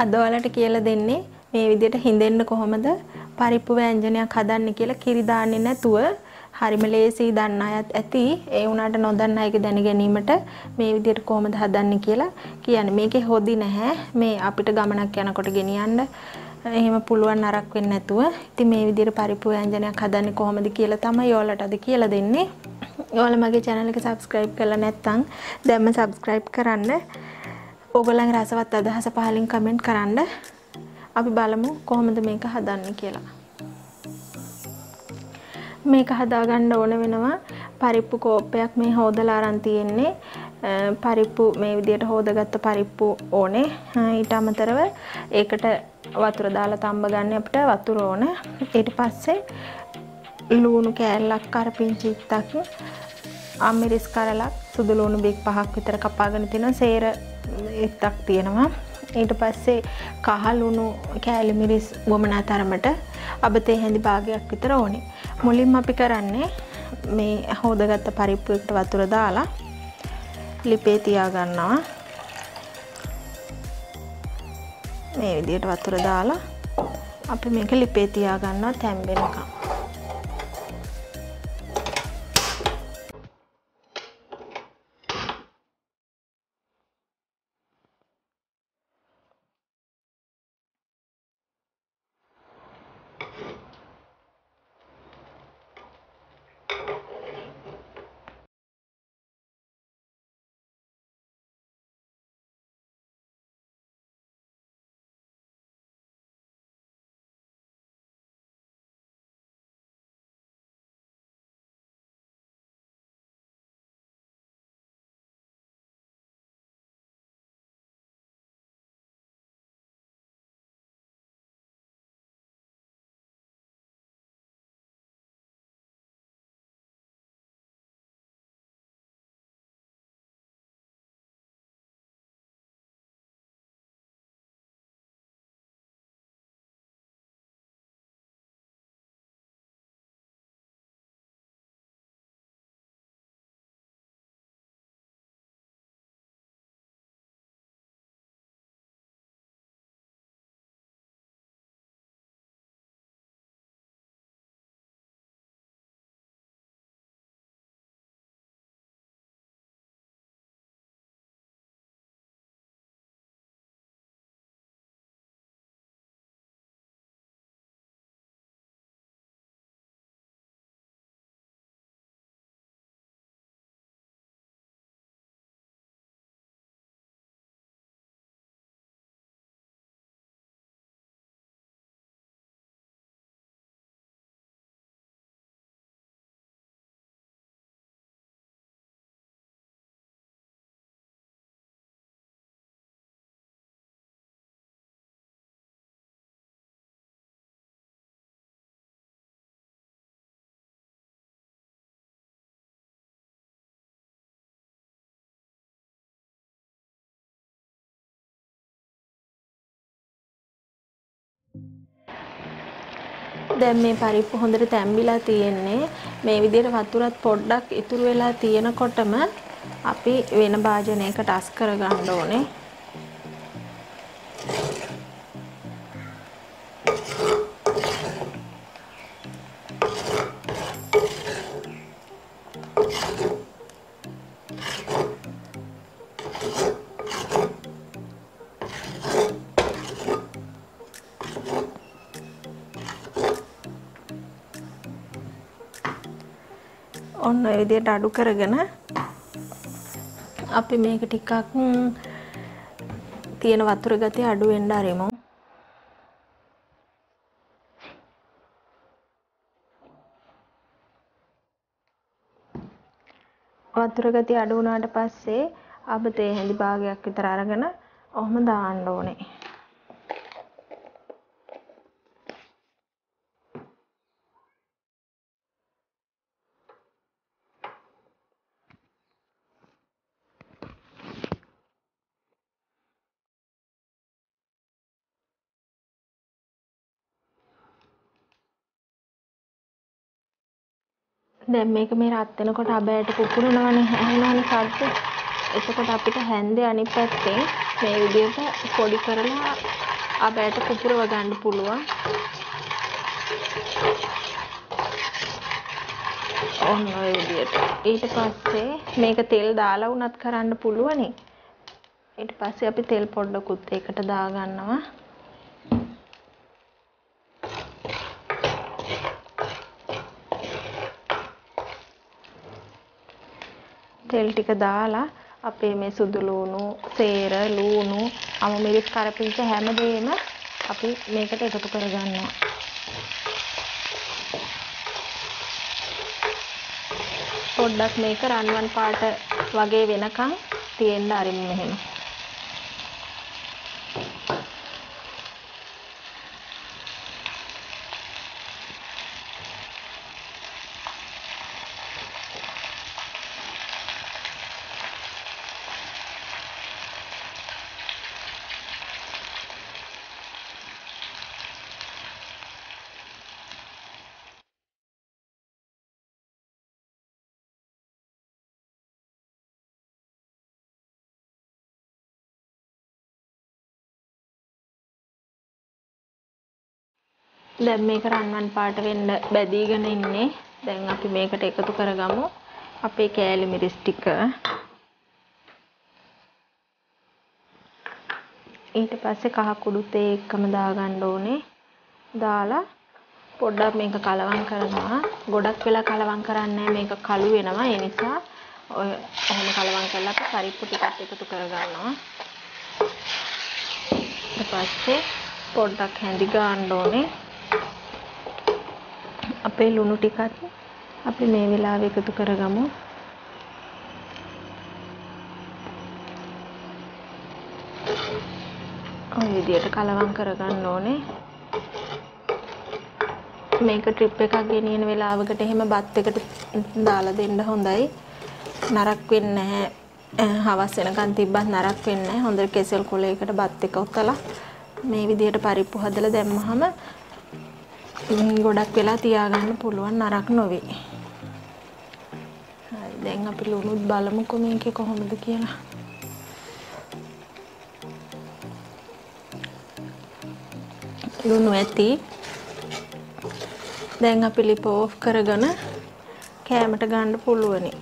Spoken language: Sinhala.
අද ඔයාලට කියලා දෙන්නේ මේ විදිහට හිඳෙන්න කොහොමද පරිප්පු ව්‍යංජනයක් හදන්නේ කියලා. කිරි දාන්නේ නැතුව හරිම ලේසි, දන්න අයත් ඇති. ඒ වුණාට නොදන්න අයගේ දැන ගැනීමට මේ විදිහට කොහොමද හදන්නේ කියලා කියන්නේ. මේකේ හොදි නැහැ. මේ අපිට ගමනක් යනකොට ගෙනියන්න එහෙම පුළුවන් නරක වෙන්නේ නැතුව. ඉතින් මේ විදිහට පරිප්පු ව්‍යංජනයක් හදන්නේ කොහොමද කියලා තමයි ඔයාලට අද කියලා දෙන්නේ. ඔයාලා මගේ channel එක subscribe කරලා නැත්නම් දැන්ම subscribe කරන්න. ඔයගොල්ලන්ගේ රසවත් අදහස පහලින් කමෙන්ට් කරන්න. අපි බලමු කොහොමද මේක හදන්නේ කියලා. මේක හදාගන්න ඕන වෙනවා පරිප්පු කෝප්පයක් මේ හොදලා අරන් තියෙන්නේ. පරිප්පු මේ විදිහට හොදාගත්ත පරිප්පු ඕනේ. ඊට අමතරව ඒකට වතුර දාලා තම්බ ගන්න අපිට වතුර ඕන. ඊට පස්සේ ලුණු කෑල්ලක් කරපිංචිත්තක් අමිරිස් කරලක් සුදු ලුණු බික් 5ක් විතර කපාගෙන තියෙනවා. සේර ඉත්තක් තියෙනවා. ඊට පස්සේ කහ ලුණු කෑලි මිරිස් වමනා තරමට අබතේ හැඳි භාගයක් විතර ඕනේ. මුලින්ම අපි කරන්නේ මේ හොදාගත්ත පරිප්පු එකට වතුර දාලා ලිපේ තියා ගන්නවා. මේ විදිහට වතුර දාලා අපි මේක ලිපේ තියා ගන්නවා තැම්බෙනකම්. දැන් මේ පරිප්පු හොඳට තැම්බිලා තියෙන්නේ. මේ විදිහට වතුරත් පොඩ්ඩක් ඉතුරු වෙලා තියෙනකොටම අපි වෙන භාජනයකට අස් කර ගන්න ඕනේ. ඔන්න ඔය විදිහට අඩු කරගෙන අපි මේක ටිකක් තියෙන වතුර ගතිය අඩු වෙන්න ආරෙමු. වතුර ගතිය අඩු වුණාට පස්සේ අබතේ හැඳි භාගයක් විතර අරගෙන ඔහොම දාන්න ඕනේ. දැන් මේක මේ රත් වෙනකොට අබෑට පුපුරනවනේ, ඇහෙනවනේ ශබ්ද. එතකොට අපිට හැන්දේ අනිත් පැත්තෙන් මේ විදිහට පොඩි කරලා අපයට පුපුරව ගන්න පුළුවන්. ඔන්න ඔය විදිහට. ඊට පස්සේ මේක තෙල් දාලා වුණත් කරන්න පුළුවනි. ඊට පස්සේ අපි තෙල් පොඩ්ඩකුත් ඒකට දා ගන්නවා. තෙල් ටික දාලා අපේ මේ සුදු ලුණු, සේර, ලුණු, අමු මිරිස් කරපිංච හැමදේම අපි මේකට එකතු කරගන්නවා. පොඩ්ඩක් මේක රන්වන් පාට වගේ වෙනකන් තියෙන්න අරින්න මෙහෙම. දැන් මේක රන්වන් පාට වෙන්න බැදීගෙන ඉන්නේ. දැන් අපි මේකට එකතු කරගමු අපේ කෑලි මිරිස් ටික. ඊට පස්සේ කහ කුඩුත් එක්කම දාගන්න ඕනේ. දාලා පොඩ්ඩක් මේක කලවම් කරනවා. ගොඩක් වෙලා කලවම් කරන්නේ මේක කළු වෙනවා. ඒ නිසා ඔය ඔහොම කලවම් කරලා අපි පරිප්පු ටිකත් එකතු කරගන්නවා. ඊට පස්සේ පොඩ්ඩක් හැඳි ගන්න ඕනේ. අපේ ලුණු ටිකත් අපි මේ වෙලාවේ එකතු කරගමු. ඔය විදිහට කලවම් කරගන්න ඕනේ. මේක ට්‍රිප් එකක් ගෙනියන වෙලාවකට එහෙම බත් එකට දාලා දෙන්න හොඳයි. නරක් වෙන්නේ නැහැ. හවස් වෙනකන් තිබ්බත් නරක් වෙන්නේ නැහැ. හොඳ කෙසෙල් කොලයකට බත් එක උතලා මේ විදිහට පරිප්පු හදලා දැම්මහම ගොඩක් වෙලා තියාගන්න පුළුවන්, නරක නොවේ. හරි, දැන් අපි ලුණුත් බලමුකෝ මේකේ කොහොමද කියලා. ලුණු ඇති. දැන් අපි ලිප ඕෆ් කරගෙන කෑමට ගන්න පුළුවනි.